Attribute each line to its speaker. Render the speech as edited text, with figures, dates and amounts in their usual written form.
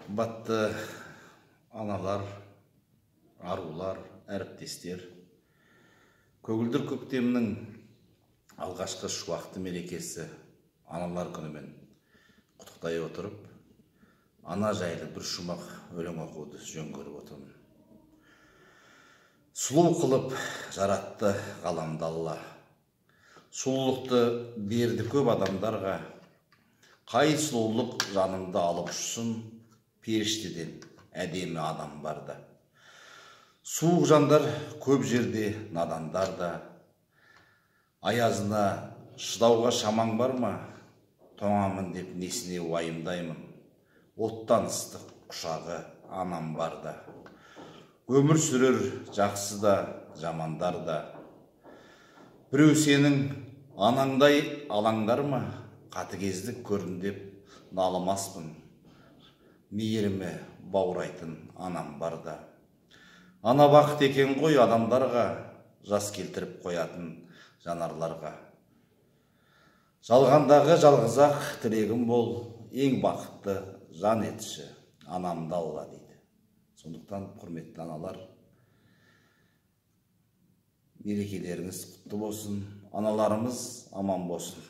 Speaker 1: Qымбатты аналар, арулар, әріптестер. Көгілдір көктемнің алғашқы шуақты мерекесі аналар күнімен құттықтай отырып, ана жайлы бір шумақ өлең оқуды жөн көріп отырмын. Сұлу қылып жаратты ғаламды Алла. Сұлулықты берді көп адамдарға. Қай сұлулық жанымды алып ұшсын, періштеден әдемі адам барда. Суық жандар көп жерде надандар да. Аязына шыдауға шамаң бар ма? Тоңамын деп несіне уайымдаймын. Оттан ыстық құшағы анам барда. Өмір сүрер жақсы да, жамандар да. Біреу сенің анаңдай алаңдар ма? Қатыгездік көрін деп налымаспын. Мейірімі баурайтын анам барда. Ана бақыт екен ғой адамдарға, жас келтіріп қоятын жанарларға. Жалғандағы жалғызақ тілегім бол, ең бақытты жан етші анамды Алла дейді. Сондықтан құрметті аналар, мерекелеріңіз құтты болсын, аналарымыз аман болсын.